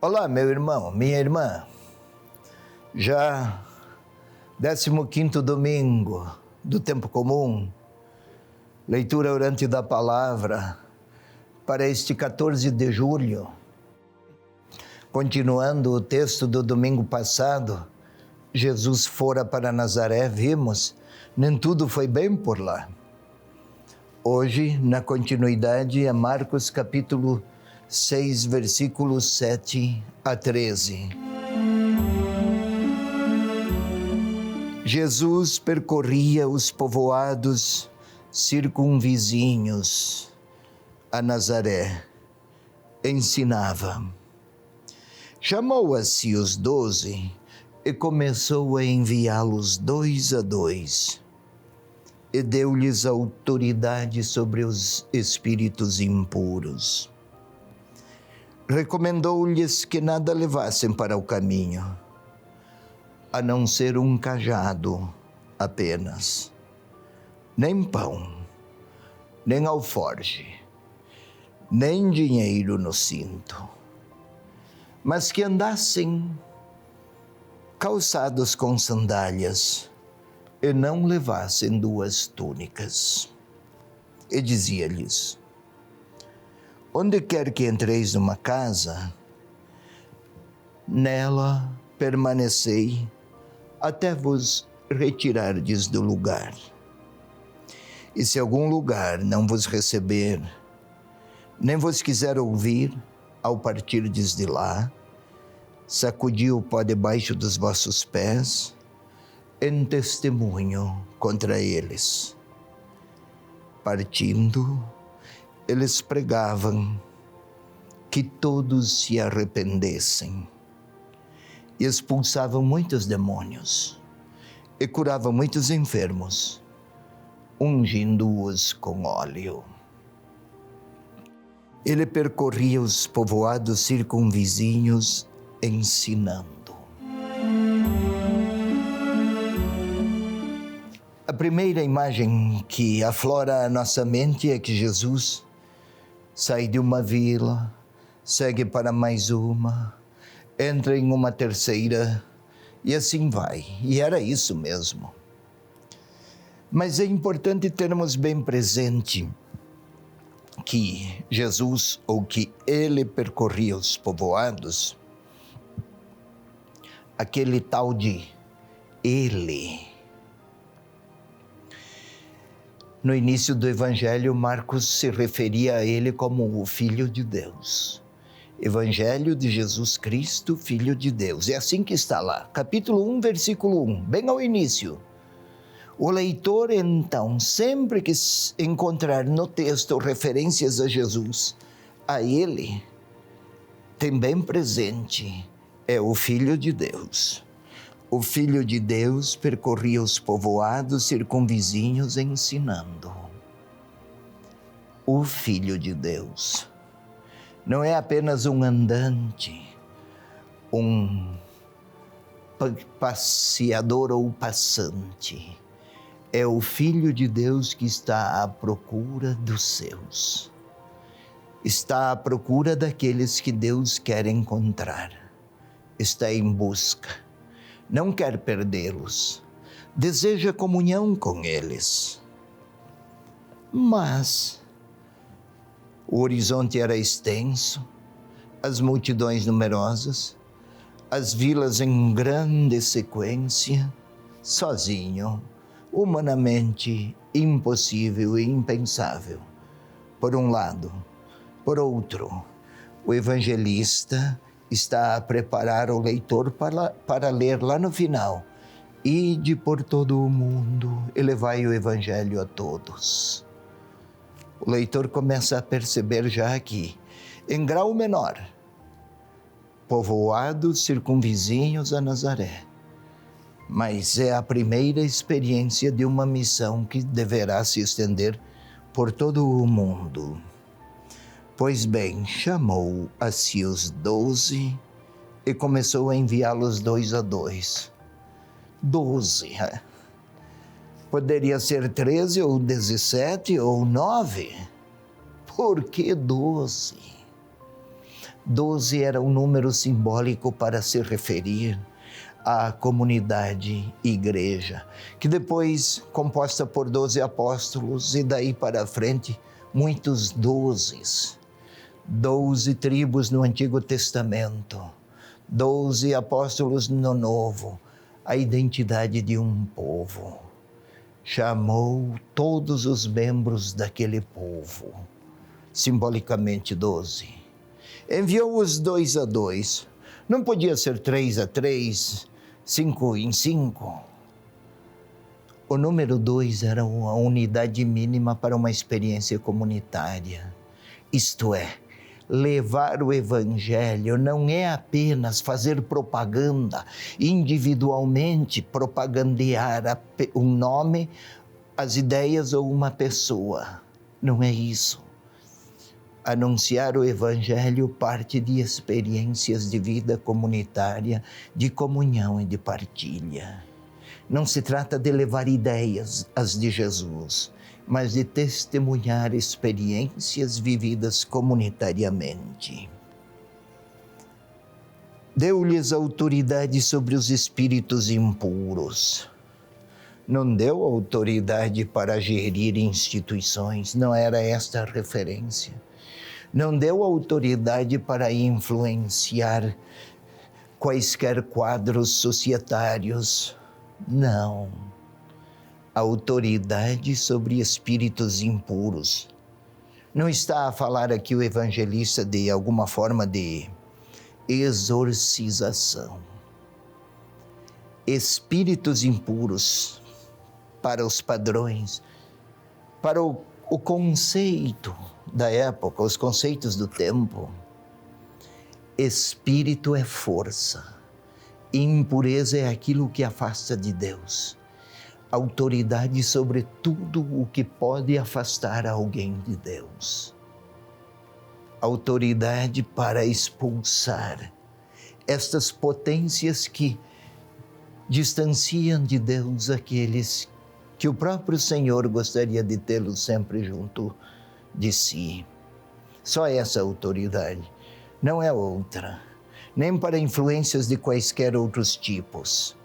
Olá, meu irmão, minha irmã. Já 15º domingo do tempo comum, leitura orante da palavra para este 14 de julho. Continuando o texto do domingo passado, Jesus fora para Nazaré, vimos, nem tudo foi bem por lá. Hoje, na continuidade, é Marcos capítulo 6, versículos 7 a 13. Jesus percorria os povoados circunvizinhos a Nazaré, ensinava. Chamou a si os 12 e começou a enviá-los 2 a 2. E deu-lhes autoridade sobre os espíritos impuros. Recomendou-lhes que nada levassem para o caminho, a não ser um cajado apenas, nem pão, nem alforge, nem dinheiro no cinto, mas que andassem calçados com sandálias e não levassem 2 túnicas. E dizia-lhes: onde quer que entreis numa casa, nela permanecei até vos retirardes do lugar. E se algum lugar não vos receber, nem vos quiser ouvir, ao partirdes de lá, sacudi o pó debaixo dos vossos pés, em testemunho contra eles. Partindo, eles pregavam que todos se arrependessem. E expulsavam muitos demônios e curavam muitos enfermos, ungindo-os com óleo. Ele percorria os povoados circunvizinhos, ensinando. A primeira imagem que aflora a nossa mente é que Jesus sai de uma vila, segue para mais uma, entra em uma terceira e assim vai. E era isso mesmo. Mas é importante termos bem presente que Jesus, ou que ele percorria os povoados, aquele tal de ele. No início do Evangelho, Marcos se referia a ele como o Filho de Deus. Evangelho de Jesus Cristo, Filho de Deus. É assim que está lá, capítulo 1, versículo 1, bem ao início. O leitor, então, sempre que encontrar no texto referências a Jesus, a ele, tem bem presente, é o Filho de Deus. O Filho de Deus percorria os povoados circunvizinhos ensinando. O Filho de Deus não é apenas um andante, um passeador ou passante. É o Filho de Deus que está à procura dos seus. Está à procura daqueles que Deus quer encontrar. Está em busca. Não quer perdê-los. Deseja comunhão com eles. Mas o horizonte era extenso, as multidões numerosas, as vilas em grande sequência, sozinho, humanamente impossível e impensável. Por um lado. Por outro, o evangelista está a preparar o leitor para ler lá no final: ide por todo o mundo e levai o evangelho a todos. O leitor começa a perceber já aqui, em grau menor, povoados circunvizinhos a Nazaré. Mas é a primeira experiência de uma missão que deverá se estender por todo o mundo. Pois bem, chamou a si os 12 e começou a enviá-los 2 a 2. 12, Poderia ser 13 ou 17 ou 9. Por que 12? 12 era um número simbólico para se referir à comunidade igreja, que depois, composta por 12 apóstolos, e daí para frente, muitos 12. 12 tribos no Antigo Testamento, 12 apóstolos no Novo, a identidade de um povo. Chamou todos os membros daquele povo, simbolicamente 12. Enviou-os 2 a 2. Não podia ser 3 a 3, 5 em 5. O número 2 era uma unidade mínima para uma experiência comunitária. Isto é, levar o Evangelho não é apenas fazer propaganda, individualmente propagandear um nome, as ideias ou uma pessoa. Não é isso. Anunciar o Evangelho parte de experiências de vida comunitária, de comunhão e de partilha. Não se trata de levar ideias, as de Jesus, mas de testemunhar experiências vividas comunitariamente. Deu-lhes autoridade sobre os espíritos impuros. Não deu autoridade para gerir instituições, não era esta a referência. Não deu autoridade para influenciar quaisquer quadros societários, não. Autoridade sobre espíritos impuros. Não está a falar aqui o evangelista de alguma forma de exorcização. Espíritos impuros, para os padrões, para o conceito da época, os conceitos do tempo. Espírito é força, impureza é aquilo que afasta de Deus. Autoridade sobre tudo o que pode afastar alguém de Deus. Autoridade para expulsar estas potências que distanciam de Deus aqueles que o próprio Senhor gostaria de tê-los sempre junto de si. Só essa autoridade, não é outra, nem para influências de quaisquer outros tipos.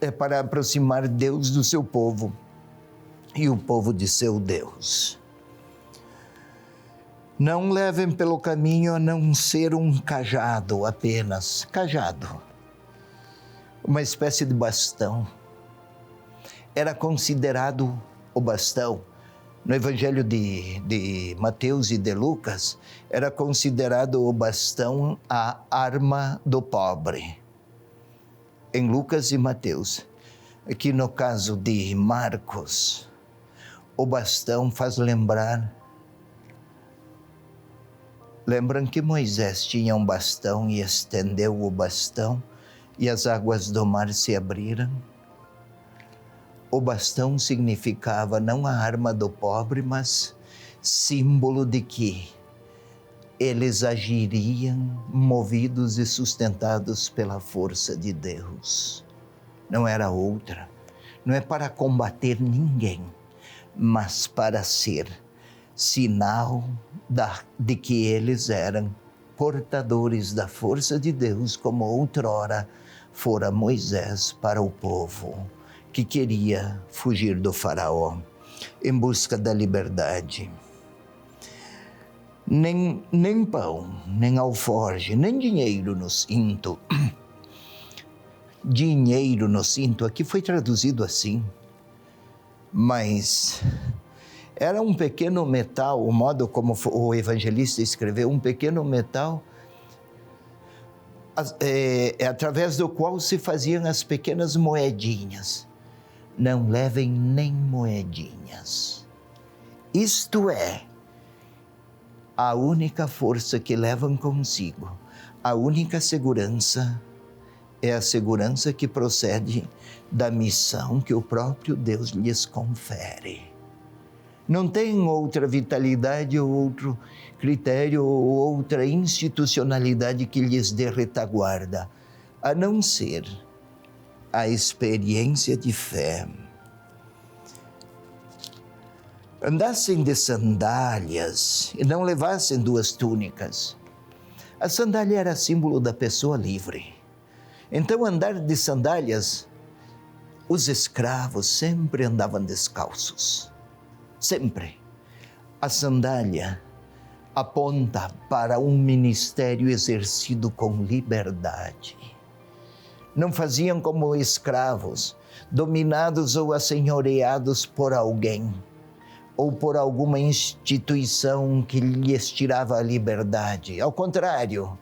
É para aproximar Deus do seu povo e o povo de seu Deus. Não levem pelo caminho a não ser um cajado apenas, cajado, uma espécie de bastão. Era considerado o bastão, no Evangelho de Mateus e de Lucas, era considerado o bastão a arma do pobre. Em Lucas e Mateus. Aqui no caso de Marcos, o bastão faz lembrar. Lembram que Moisés tinha um bastão e estendeu o bastão e as águas do mar se abriram? O bastão significava não a arma do pobre, mas símbolo de que eles agiriam movidos e sustentados pela força de Deus. Não era outra. Não é para combater ninguém, mas para ser sinal de que eles eram portadores da força de Deus, como outrora fora Moisés para o povo que queria fugir do faraó em busca da liberdade. Nem pão, nem alforge, nem dinheiro no cinto. Dinheiro no cinto, aqui foi traduzido assim, mas era um pequeno metal, o modo como o evangelista escreveu, um pequeno metal através do qual se faziam as pequenas moedinhas. Não levem nem moedinhas. Isto é, a única força que levam consigo, a única segurança, é a segurança que procede da missão que o próprio Deus lhes confere. Não tem outra vitalidade ou outro critério ou outra institucionalidade que lhes dê retaguarda, a não ser a experiência de fé. Andassem de sandálias e não levassem 2 túnicas, A sandália era símbolo da pessoa livre. Então, andar de sandálias, os escravos sempre andavam descalços. Sempre. A sandália aponta para um ministério exercido com liberdade. Não faziam como escravos, dominados ou assenhoreados por alguém, ou por alguma instituição que lhes tirava a liberdade. Ao contrário,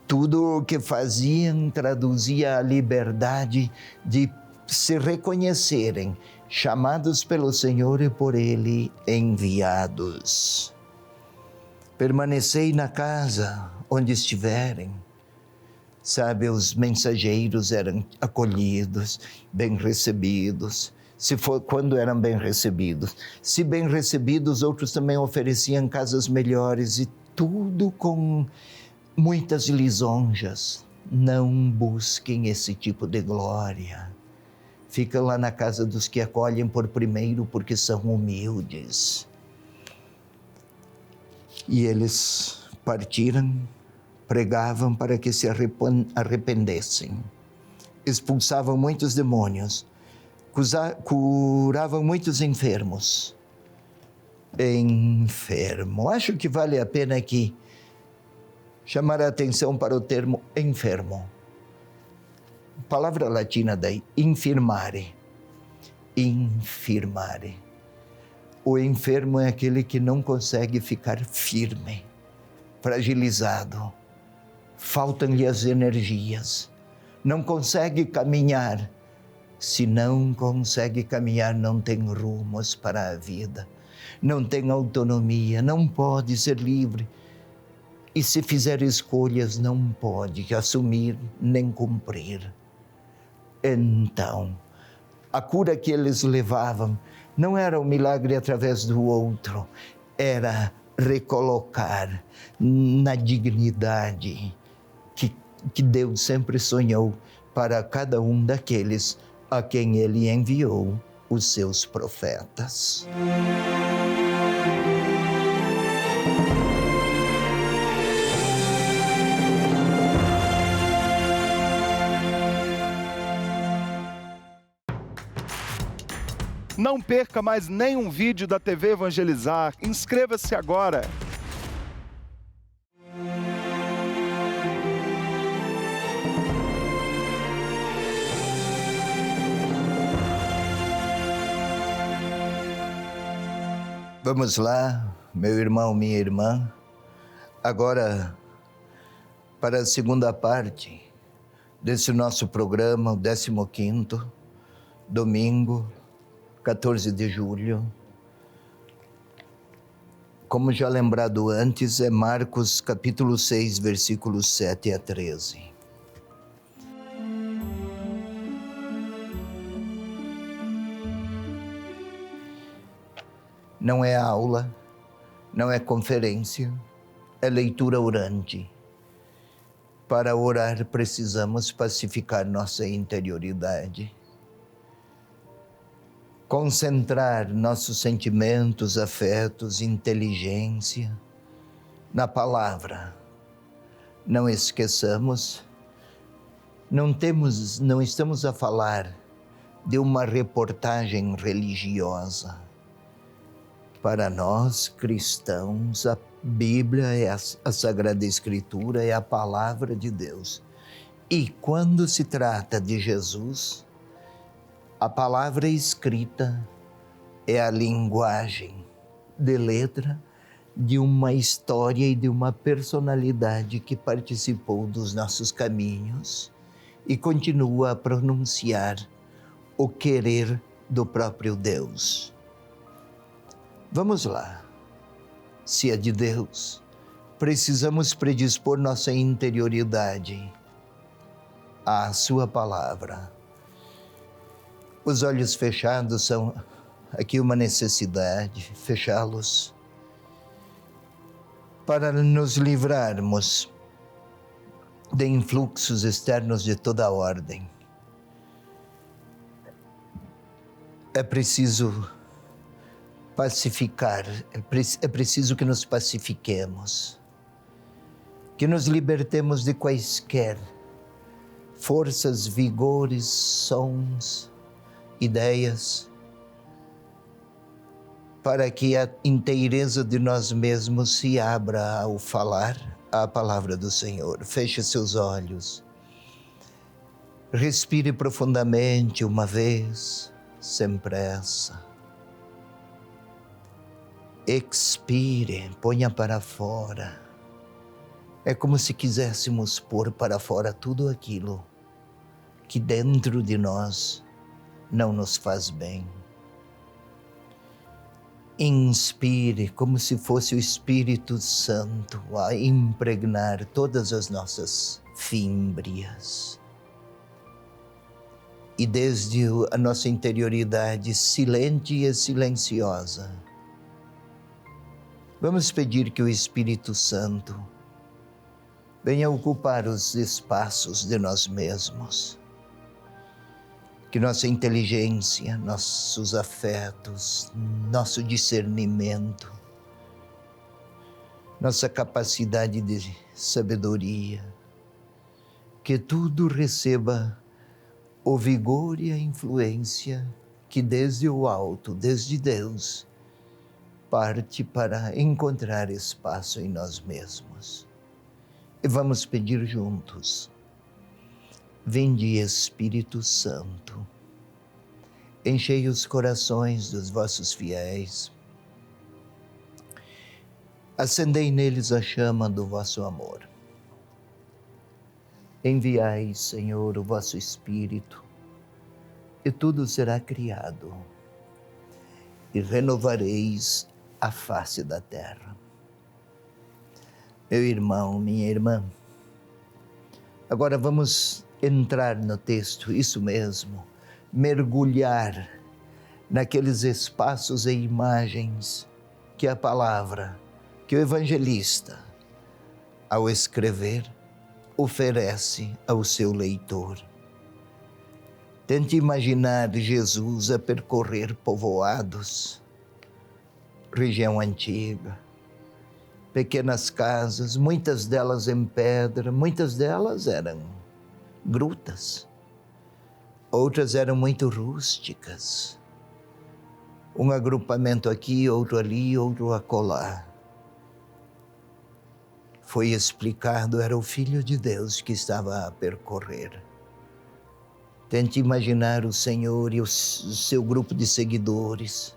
tudo o que faziam traduzia a liberdade de se reconhecerem chamados pelo Senhor e por Ele enviados. Permanecei na casa onde estiverem. Sabe, os mensageiros eram acolhidos, bem recebidos. Quando eram bem recebidos. Se bem recebidos, outros também ofereciam casas melhores e tudo com muitas lisonjas. Não busquem esse tipo de glória. Fica lá na casa dos que acolhem por primeiro, porque são humildes. E eles partiram, pregavam para que se arrependessem. Expulsavam muitos demônios, curavam muitos enfermos. Acho que vale a pena aqui chamar a atenção para o termo enfermo. Palavra latina daí, infirmare. Infirmare. O enfermo é aquele que não consegue ficar firme, fragilizado. Faltam-lhe as energias. Não consegue caminhar. Se não consegue caminhar, não tem rumos para a vida. Não tem autonomia, não pode ser livre. E se fizer escolhas, não pode assumir nem cumprir. Então, a cura que eles levavam não era um milagre através do outro, era recolocar na dignidade que Deus sempre sonhou para cada um daqueles a quem Ele enviou os seus profetas. Não perca mais nenhum vídeo da TV Evangelizar. Inscreva-se agora! Vamos lá, meu irmão, minha irmã, agora para a segunda parte desse nosso programa, o 15º, domingo, 14 de julho. Como já lembrado antes, é Marcos capítulo 6, versículos 7 a 13. Não é aula, não é conferência, é leitura orante. Para orar, precisamos pacificar nossa interioridade. Concentrar nossos sentimentos, afetos, inteligência na palavra. Não esqueçamos, não estamos a falar de uma reportagem religiosa. Para nós, cristãos, a Bíblia é a Sagrada Escritura, é a Palavra de Deus. E quando se trata de Jesus, a palavra escrita é a linguagem de letra de uma história e de uma personalidade que participou dos nossos caminhos e continua a pronunciar o querer do próprio Deus. Vamos lá. Se é de Deus, precisamos predispor nossa interioridade à sua palavra. Os olhos fechados são aqui uma necessidade, fechá-los para nos livrarmos de influxos externos de toda ordem. É preciso pacificar, é preciso que nos pacifiquemos, que nos libertemos de quaisquer forças, vigores, sons, ideias, para que a inteireza de nós mesmos se abra ao falar a palavra do Senhor. Feche seus olhos. Respire profundamente uma vez, sem pressa. Expire, ponha para fora. É como se quiséssemos pôr para fora tudo aquilo que dentro de nós não nos faz bem. Inspire como se fosse o Espírito Santo a impregnar todas as nossas fímbrias. E desde a nossa interioridade silente e silenciosa, vamos pedir que o Espírito Santo venha ocupar os espaços de nós mesmos. Que nossa inteligência, nossos afetos, nosso discernimento, nossa capacidade de sabedoria, que tudo receba o vigor e a influência que desde o alto, desde Deus, parte para encontrar espaço em nós mesmos. E vamos pedir juntos. Vinde, Espírito Santo, enchei os corações dos vossos fiéis, acendei neles a chama do vosso amor. Enviai, Senhor, o vosso Espírito, e tudo será criado, e renovareis a face da terra. Meu irmão, minha irmã, agora vamos entrar no texto, isso mesmo, mergulhar naqueles espaços e imagens que a palavra, que o evangelista, ao escrever, oferece ao seu leitor. Tente imaginar Jesus a percorrer povoados, região antiga, pequenas casas, muitas delas em pedra, muitas delas eram grutas, outras eram muito rústicas. Um agrupamento aqui, outro ali, outro acolá. Foi explicado, era o Filho de Deus que estava a percorrer. Tente imaginar o Senhor e o seu grupo de seguidores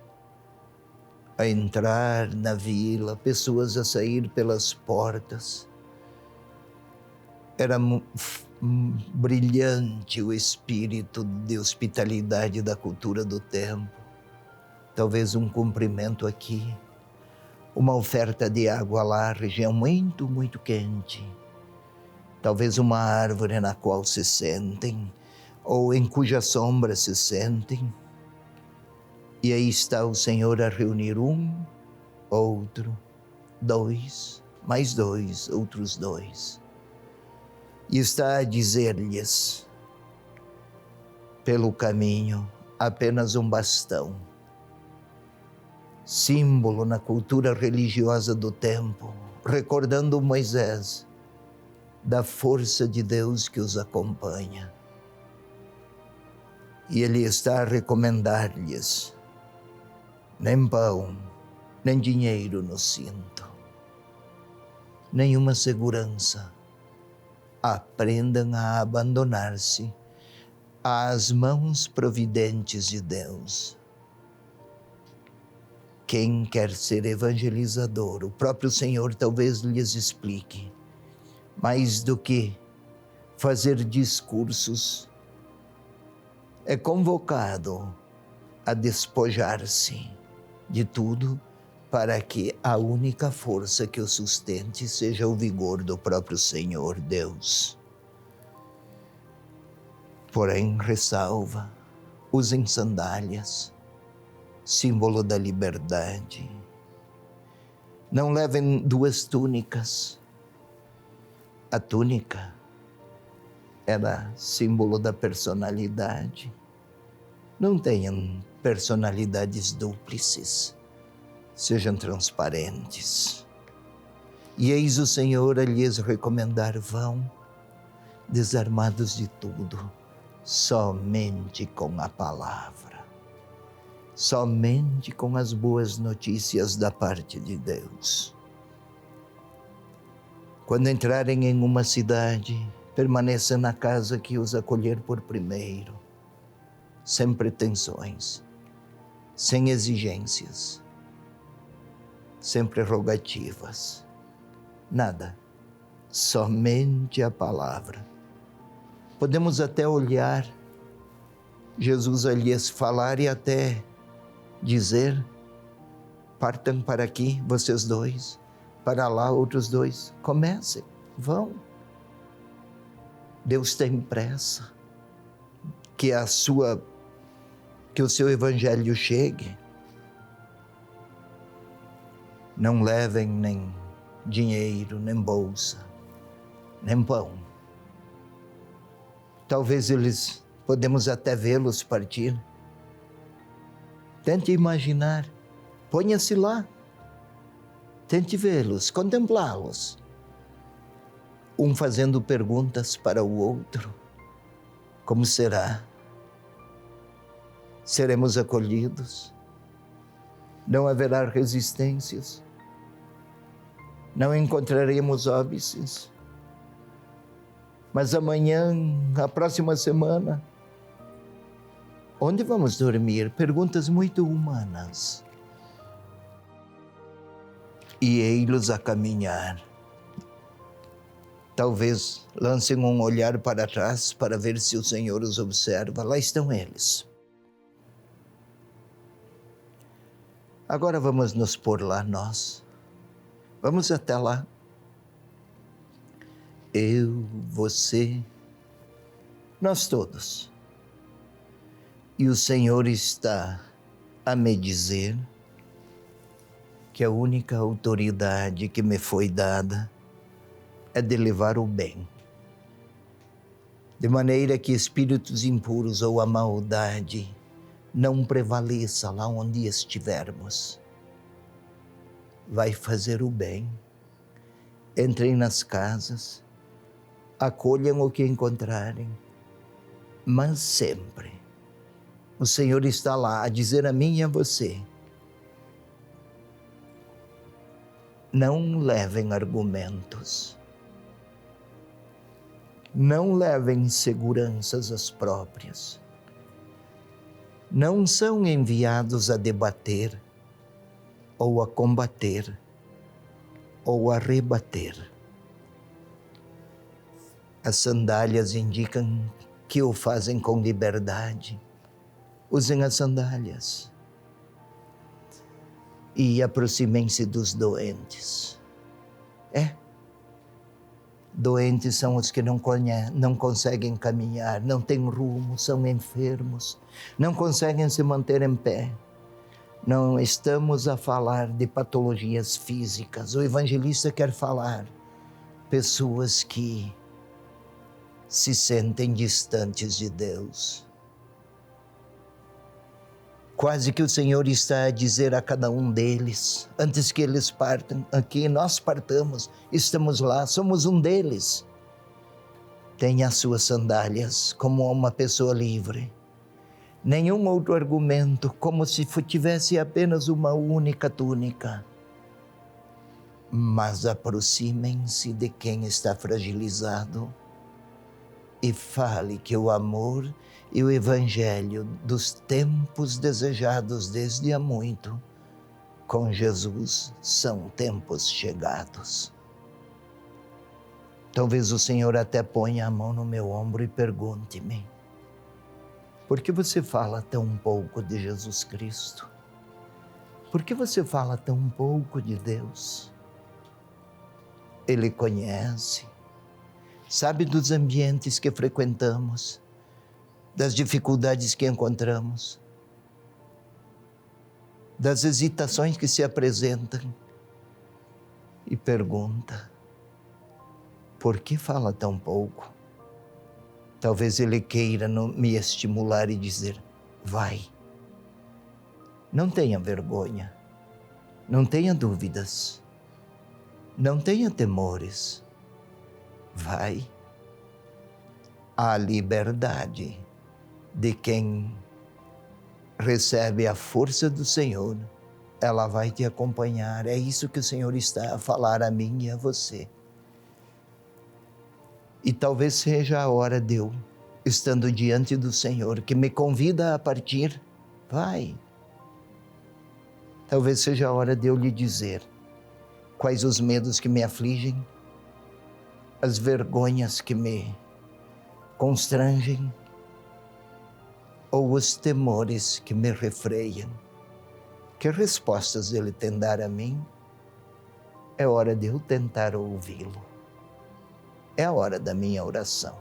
a entrar na vila, pessoas a sair pelas portas. Era brilhante o espírito de hospitalidade da cultura do tempo. Talvez um cumprimento aqui, uma oferta de água lá, região muito, muito quente. Talvez uma árvore na qual se sentem, ou em cuja sombra se sentem. E aí está o Senhor a reunir um, outro, dois, mais dois, outros dois. E está a dizer-lhes, pelo caminho, apenas um bastão, símbolo na cultura religiosa do tempo, recordando Moisés, da força de Deus que os acompanha. E ele está a recomendar-lhes, nem pão, nem dinheiro no cinto, nenhuma segurança. Aprendam a abandonar-se às mãos providentes de Deus. Quem quer ser evangelizador, o próprio Senhor talvez lhes explique, mais do que fazer discursos, é convocado a despojar-se de tudo para que a única força que o sustente seja o vigor do próprio Senhor Deus. Porém, ressalva, usem sandálias, símbolo da liberdade. Não levem duas túnicas. A túnica era símbolo da personalidade. Não tenham personalidades dúplices. Sejam transparentes. E eis o Senhor a lhes recomendar: vão desarmados de tudo, somente com a palavra, somente com as boas notícias da parte de Deus. Quando entrarem em uma cidade, permaneça na casa que os acolher por primeiro, sem pretensões, sem exigências, sem prerrogativas, nada, somente a palavra. Podemos até olhar Jesus a lhes falar e até dizer: partam para aqui, vocês dois, para lá, outros dois. Comecem, vão. Deus tem pressa que o seu evangelho chegue. Não levem nem dinheiro, nem bolsa, nem pão. Talvez podemos até vê-los partir. Tente imaginar, ponha-se lá, tente vê-los, contemplá-los. Um fazendo perguntas para o outro: como será? Seremos acolhidos? Não haverá resistências? Não encontraremos óbices? Mas amanhã, a próxima semana, onde vamos dormir? Perguntas muito humanas. E ei-los a caminhar. Talvez lancem um olhar para trás para ver se o Senhor os observa. Lá estão eles. Agora vamos nos pôr lá nós. Vamos até lá. Eu, você, nós todos. E o Senhor está a me dizer que a única autoridade que me foi dada é de levar o bem. De maneira que espíritos impuros ou a maldade não prevaleça lá onde estivermos. Vai fazer o bem. Entrem nas casas, acolham o que encontrarem, mas sempre o Senhor está lá a dizer a mim e a você: não levem argumentos, não levem inseguranças as próprias, não são enviados a debater, ou a combater, ou a rebater. As sandálias indicam que o fazem com liberdade. Usem as sandálias. E aproximem-se dos doentes. Doentes são os que não conseguem caminhar, não têm rumo, são enfermos, não conseguem se manter em pé. Não estamos a falar de patologias físicas. O evangelista quer falar pessoas que se sentem distantes de Deus. Quase que o Senhor está a dizer a cada um deles, antes que eles partam, aqui nós partamos, estamos lá, somos um deles. Tenha as suas sandálias como uma pessoa livre. Nenhum outro argumento, como se tivesse apenas uma única túnica. Mas aproximem-se de quem está fragilizado e fale que o amor e o evangelho dos tempos desejados desde há muito, com Jesus, são tempos chegados. Talvez o Senhor até ponha a mão no meu ombro e pergunte-me: por que você fala tão pouco de Jesus Cristo? Por que você fala tão pouco de Deus? Ele conhece, sabe dos ambientes que frequentamos, das dificuldades que encontramos, das hesitações que se apresentam, e pergunta: por que fala tão pouco? Talvez Ele queira me estimular e dizer: vai, não tenha vergonha, não tenha dúvidas, Não tenha temores. Vai. A liberdade de quem recebe a força do Senhor, ela vai te acompanhar. É isso que o Senhor está a falar a mim e a você. E talvez seja a hora de eu, estando diante do Senhor, que me convida a partir, vai. Talvez seja a hora de eu lhe dizer quais os medos que me afligem, as vergonhas que me constrangem, ou os temores que me refreiam. Que respostas Ele tem a dar a mim? É hora de eu tentar ouvi-lo. É a hora da minha oração.